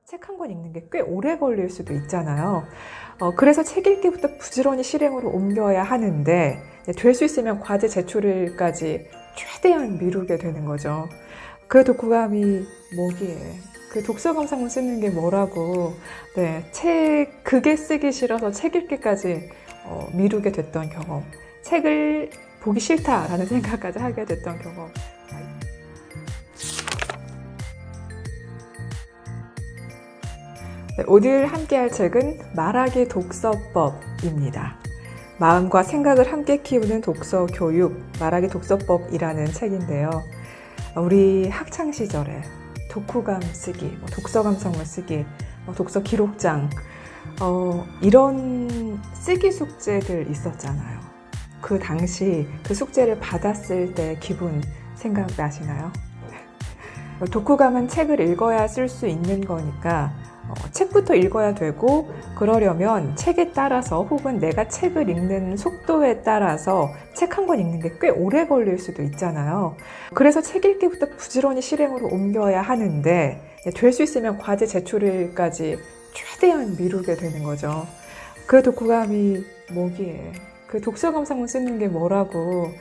책 한 권 읽는 게 꽤 오래 걸릴 수도 있잖아요. 그래서 책 읽기부터 부지런히 실행으로 옮겨야 하는데 될 수 있으면 과제 제출일까지 최대한 미루게 되는 거죠. 그 독후감이 뭐기에, 그 독서 감상문 쓰는 게 뭐라고, 그게 쓰기 싫어서 책 읽기까지 미루게 됐던 경험, 책을 보기 싫다라는 생각까지 하게 됐던 경험. 오늘 함께할 책은 말하기 독서법입니다. 마음과 생각을 함께 키우는 독서 교육, 말하기 독서법이라는 책인데요. 우리 학창 시절에 독후감 쓰기, 독서 감상문 쓰기, 독서 기록장, 이런 쓰기 숙제들 있었잖아요. 그 당시 그 숙제를 받았을 때 기분 생각나시나요? 독후감은 책을 읽어야 쓸 수 있는 거니까 책부터 읽어야 되고, 그러려면 책에 따라서 혹은 내가 책을 읽는 속도에 따라서 책 한 권 읽는 게 꽤 오래 걸릴 수도 있잖아요. 그래서 책 읽기부터 부지런히 실행으로 옮겨야 하는데 될 수 있으면 과제 제출일까지 최대한 미루게 되는 거죠. 그 독후감이 뭐기에, 그 독서 감상문 쓰는 게 뭐라고,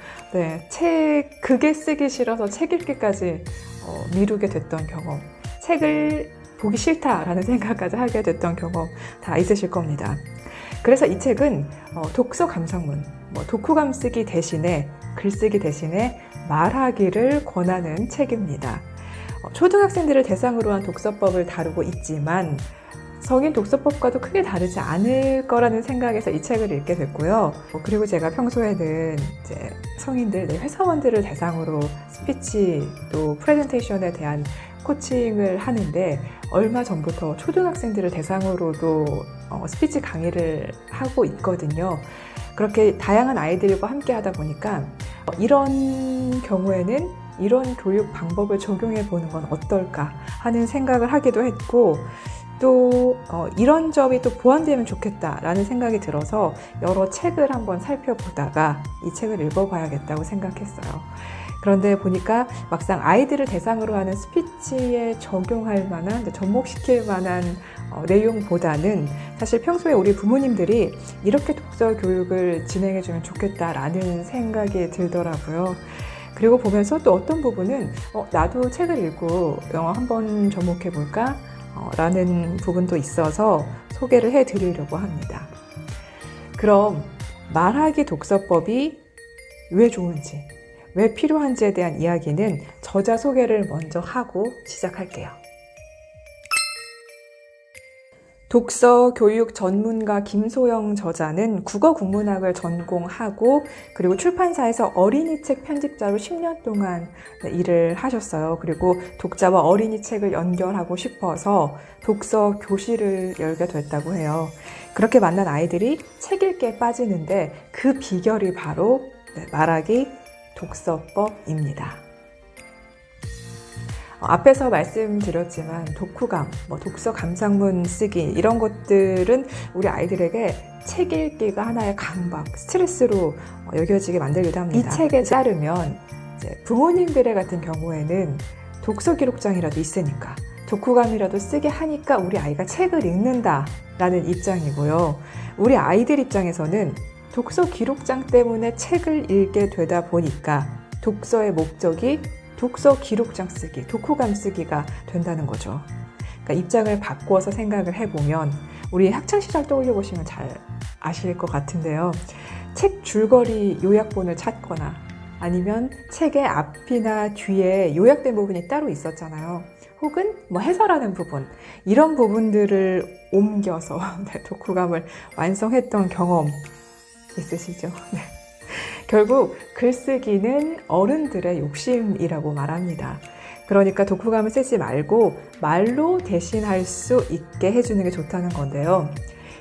그게 쓰기 싫어서 책 읽기까지 미루게 됐던 경험, 책을 보기 싫다라는 생각까지 하게 됐던 경험 다 있으실 겁니다. 그래서 이 책은 독서 감상문, 독후감 쓰기 대신에, 글쓰기 대신에 말하기를 권하는 책입니다. 초등학생들을 대상으로 한 독서법을 다루고 있지만 성인 독서법과도 크게 다르지 않을 거라는 생각에서 이 책을 읽게 됐고요. 그리고 제가 평소에는 이제 성인들, 회사원들을 대상으로 스피치 또 프레젠테이션에 대한 코칭을 하는데, 얼마 전부터 초등학생들을 대상으로도 스피치 강의를 하고 있거든요. 그렇게 다양한 아이들과 함께 하다 보니까 이런 경우에는 이런 교육 방법을 적용해 보는 건 어떨까 하는 생각을 하기도 했고, 또 이런 점이 또 보완되면 좋겠다라는 생각이 들어서 여러 책을 한번 살펴보다가 이 책을 읽어봐야겠다고 생각했어요. 그런데 보니까 막상 아이들을 대상으로 하는 스피치에 적용할 만한, 접목시킬 만한 내용보다는 사실 평소에 우리 부모님들이 이렇게 독서 교육을 진행해주면 좋겠다라는 생각이 들더라고요. 그리고 보면서 또 어떤 부분은 나도 책을 읽고 영화 한번 접목해볼까? 라는 부분도 있어서 소개를 해드리려고 합니다. 그럼 말하기 독서법이 왜 좋은지, 왜 필요한지에 대한 이야기는 저자 소개를 먼저 하고 시작할게요. 독서 교육 전문가 김소영 저자는 국어 국문학을 전공하고, 그리고 출판사에서 어린이 책 편집자로 10년 동안 일을 하셨어요. 그리고 독자와 어린이 책을 연결하고 싶어서 독서 교실을 열게 됐다고 해요. 그렇게 만난 아이들이 책 읽기에 빠지는데 그 비결이 바로 말하기 독서법입니다. 앞에서 말씀드렸지만 독후감, 독서 감상문 쓰기, 이런 것들은 우리 아이들에게 책 읽기가 하나의 강박, 스트레스로 여겨지게 만들기도 합니다. 이 책에 따르면 이제 부모님들의 같은 경우에는 독서 기록장이라도 있으니까, 독후감이라도 쓰게 하니까 우리 아이가 책을 읽는다라는 입장이고요. 우리 아이들 입장에서는 독서 기록장 때문에 책을 읽게 되다 보니까 독서의 목적이 독서 기록장 쓰기, 독후감 쓰기가 된다는 거죠. 그러니까 입장을 바꿔서 생각을 해보면 우리 학창시절 떠올려 보시면 잘 아실 것 같은데요. 책 줄거리 요약본을 찾거나 아니면 책의 앞이나 뒤에 요약된 부분이 따로 있었잖아요. 혹은 해설하는 부분, 이런 부분들을 옮겨서 독후감을 완성했던 경험 있으시죠? 네. 결국 글쓰기는 어른들의 욕심이라고 말합니다. 그러니까 독후감을 쓰지 말고 말로 대신할 수 있게 해주는 게 좋다는 건데요.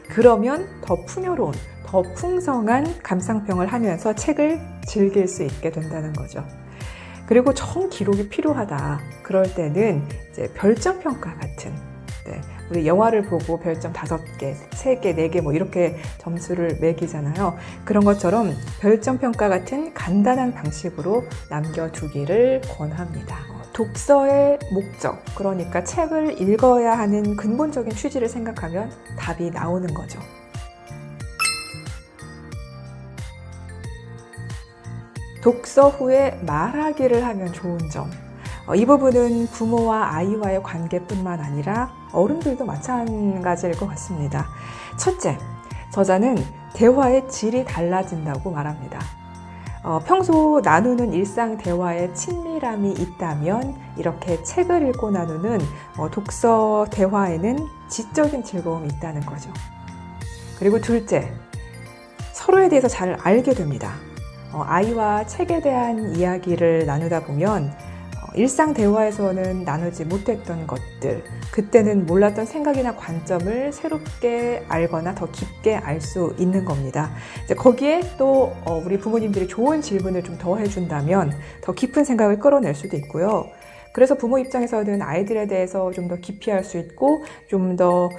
그러면 더 풍요로운, 더 풍성한 감상평을 하면서 책을 즐길 수 있게 된다는 거죠. 그리고 정 기록이 필요하다. 그럴 때는 이제 별점평가 같은, 우리 영화를 보고 별점 5개, 3개, 4개 이렇게 점수를 매기잖아요. 그런 것처럼 별점평가 같은 간단한 방식으로 남겨두기를 권합니다. 독서의 목적, 그러니까 책을 읽어야 하는 근본적인 취지를 생각하면 답이 나오는 거죠. 독서 후에 말하기를 하면 좋은 점. 이 부분은 부모와 아이와의 관계뿐만 아니라 어른들도 마찬가지일 것 같습니다. 첫째, 저자는 대화의 질이 달라진다고 말합니다. 평소 나누는 일상 대화에 친밀함이 있다면 이렇게 책을 읽고 나누는 독서 대화에는 지적인 즐거움이 있다는 거죠. 그리고 둘째, 서로에 대해서 잘 알게 됩니다. 아이와 책에 대한 이야기를 나누다 보면 일상 대화에서는 나누지 못했던 것들, 그때는 몰랐던 생각이나 관점을 새롭게 알거나 더 깊게 알 수 있는 겁니다. 이제 거기에 또 우리 부모님들이 좋은 질문을 좀 더 해준다면 더 깊은 생각을 끌어낼 수도 있고요. 그래서 부모 입장에서는 아이들에 대해서 좀 더 깊이 알 수 있고 좀 더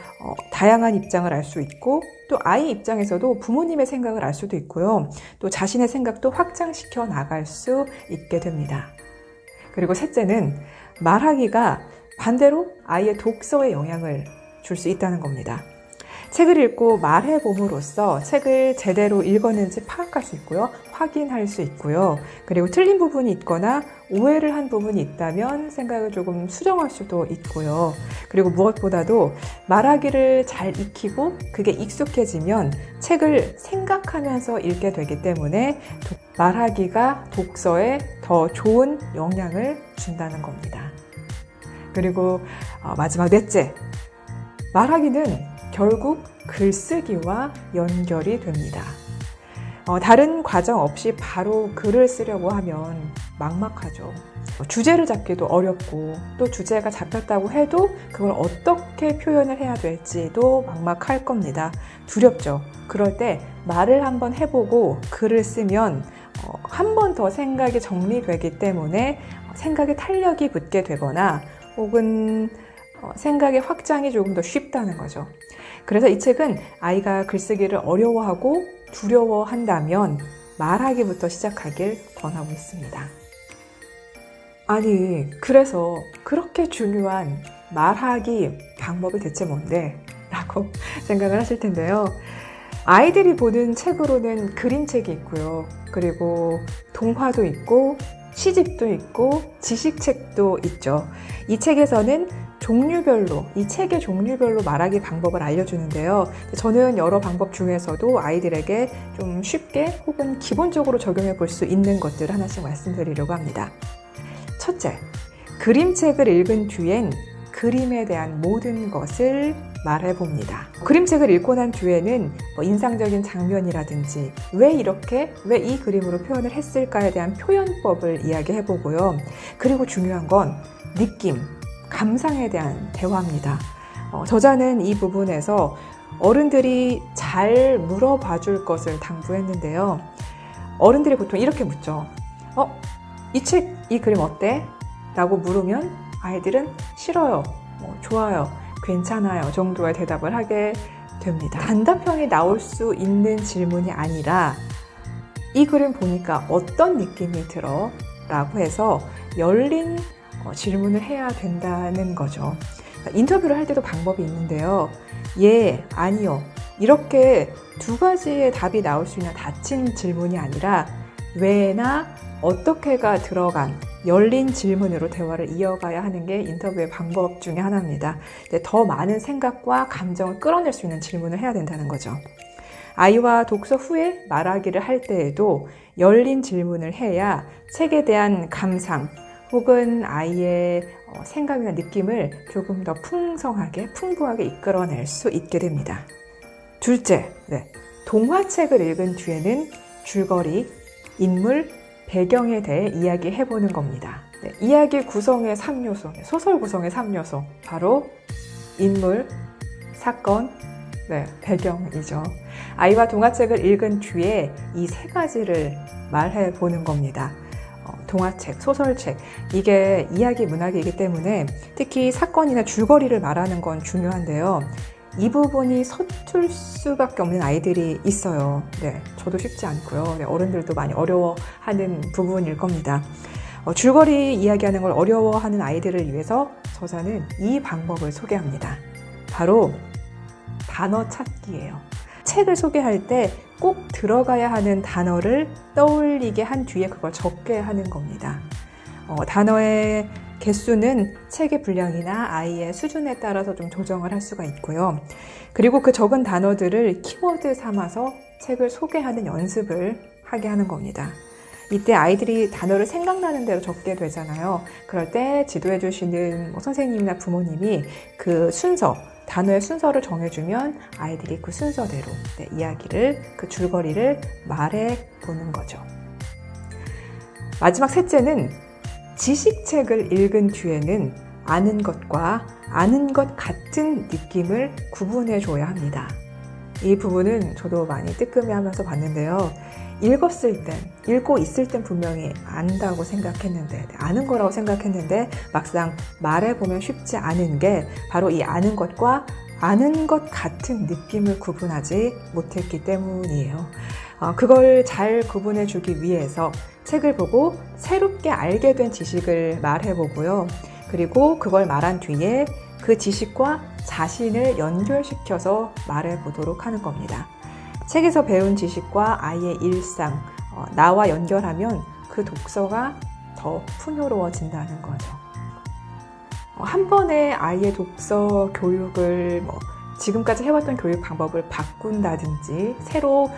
다양한 입장을 알 수 있고 또 아이 입장에서도 부모님의 생각을 알 수도 있고요. 또 자신의 생각도 확장시켜 나갈 수 있게 됩니다. 그리고 셋째는 말하기가 반대로 아이의 독서에 영향을 줄 수 있다는 겁니다. 책을 읽고 말해봄으로써 책을 제대로 읽었는지 파악할 수 있고요. 확인할 수 있고요. 그리고 틀린 부분이 있거나 오해를 한 부분이 있다면 생각을 조금 수정할 수도 있고요. 그리고 무엇보다도 말하기를 잘 익히고 그게 익숙해지면 책을 생각하면서 읽게 되기 때문에 말하기가 독서에 더 좋은 영향을 준다는 겁니다. 그리고 마지막 넷째, 말하기는 결국 글쓰기와 연결이 됩니다. 다른 과정 없이 바로 글을 쓰려고 하면 막막하죠. 주제를 잡기도 어렵고 또 주제가 잡혔다고 해도 그걸 어떻게 표현을 해야 될지도 막막할 겁니다. 두렵죠. 그럴 때 말을 한번 해보고 글을 쓰면 한 번 더 생각이 정리되기 때문에 생각에 탄력이 붙게 되거나 혹은 생각의 확장이 조금 더 쉽다는 거죠. 그래서 이 책은 아이가 글쓰기를 어려워하고 두려워한다면 말하기부터 시작하길 권하고 있습니다. 아니, 그래서 그렇게 중요한 말하기 방법이 대체 뭔데? 라고 생각을 하실 텐데요. 아이들이 보는 책으로는 그림책이 있고요. 그리고 동화도 있고 시집도 있고 지식책도 있죠. 이 책에서는 이 책의 종류별로 말하기 방법을 알려주는데요. 저는 여러 방법 중에서도 아이들에게 좀 쉽게 혹은 기본적으로 적용해 볼 수 있는 것들을 하나씩 말씀드리려고 합니다. 첫째, 그림책을 읽은 뒤엔 그림에 대한 모든 것을 말해봅니다. 그림책을 읽고 난 뒤에는 인상적인 장면이라든지 왜 이 그림으로 표현을 했을까에 대한 표현법을 이야기해보고요. 그리고 중요한 건 느낌, 감상에 대한 대화입니다. 저자는 이 부분에서 어른들이 잘 물어봐 줄 것을 당부했는데요. 어른들이 보통 이렇게 묻죠. 이 그림 어때? 라고 물으면 아이들은 싫어요, 좋아요, 괜찮아요 정도의 대답을 하게 됩니다. 단답형이 나올 수 있는 질문이 아니라 이 그림 보니까 어떤 느낌이 들어? 라고 해서 열린 질문을 해야 된다는 거죠. 인터뷰를 할 때도 방법이 있는데요. 예, 아니요. 이렇게 두 가지의 답이 나올 수 있는 닫힌 질문이 아니라 왜나 어떻게가 들어간 열린 질문으로 대화를 이어가야 하는 게 인터뷰의 방법 중에 하나입니다. 더 많은 생각과 감정을 끌어낼 수 있는 질문을 해야 된다는 거죠. 아이와 독서 후에 말하기를 할 때에도 열린 질문을 해야 책에 대한 감상 혹은 아이의 생각이나 느낌을 조금 더 풍부하게 이끌어낼 수 있게 됩니다. 둘째, 동화책을 읽은 뒤에는 줄거리, 인물, 배경에 대해 이야기해보는 겁니다. 이야기 구성의 3요소, 소설 구성의 3요소, 바로 인물, 사건, 배경이죠. 아이와 동화책을 읽은 뒤에 이 세 가지를 말해보는 겁니다. 동화책, 소설책, 이게 이야기 문학이기 때문에 특히 사건이나 줄거리를 말하는 건 중요한데요. 이 부분이 서툴 수밖에 없는 아이들이 있어요. 저도 쉽지 않고요. 어른들도 많이 어려워하는 부분일 겁니다. 줄거리 이야기하는 걸 어려워하는 아이들을 위해서 저자는 이 방법을 소개합니다. 바로 단어 찾기예요. 책을 소개할 때 꼭 들어가야 하는 단어를 떠올리게 한 뒤에 그걸 적게 하는 겁니다. 단어의 개수는 책의 분량이나 아이의 수준에 따라서 좀 조정을 할 수가 있고요. 그리고 그 적은 단어들을 키워드 삼아서 책을 소개하는 연습을 하게 하는 겁니다. 이때 아이들이 단어를 생각나는 대로 적게 되잖아요. 그럴 때 지도해 주시는 선생님이나 부모님이 그 단어의 순서를 정해주면 아이들이 그 순서대로 이야기를, 그 줄거리를 말해보는 거죠. 마지막 셋째는 지식책을 읽은 뒤에는 아는 것과 아는 것 같은 느낌을 구분해 줘야 합니다. 이 부분은 저도 많이 뜨끔해하면서 봤는데요. 읽고 있을 땐 분명히 안다고 생각했는데, 아는 거라고 생각했는데 막상 말해보면 쉽지 않은 게 바로 이 아는 것과 아는 것 같은 느낌을 구분하지 못했기 때문이에요. 그걸 잘 구분해 주기 위해서 책을 보고 새롭게 알게 된 지식을 말해보고요. 그리고 그걸 말한 뒤에 그 지식과 자신을 연결시켜서 말해보도록 하는 겁니다. 책에서 배운 지식과 아이의 일상, 나와 연결하면 그 독서가 더 풍요로워진다는 거죠. 한 번에 아이의 독서 교육을 지금까지 해왔던 교육 방법을 바꾼다든지 새로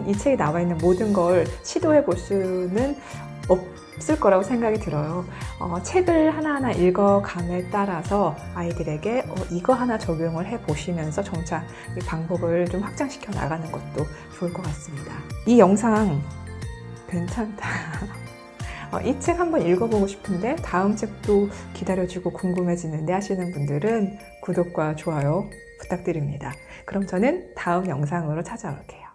이 책에 나와 있는 모든 걸 시도해 볼 수는 없을 거라고 생각이 들어요. 책을 하나하나 읽어감에 따라서 아이들에게 이거 하나 적용을 해보시면서 점차 이 방법을 좀 확장시켜 나가는 것도 좋을 것 같습니다. 이 영상 괜찮다. 이 책 한번 읽어보고 싶은데 다음 책도 기다려지고 궁금해지는데 하시는 분들은 구독과 좋아요 부탁드립니다. 그럼 저는 다음 영상으로 찾아올게요.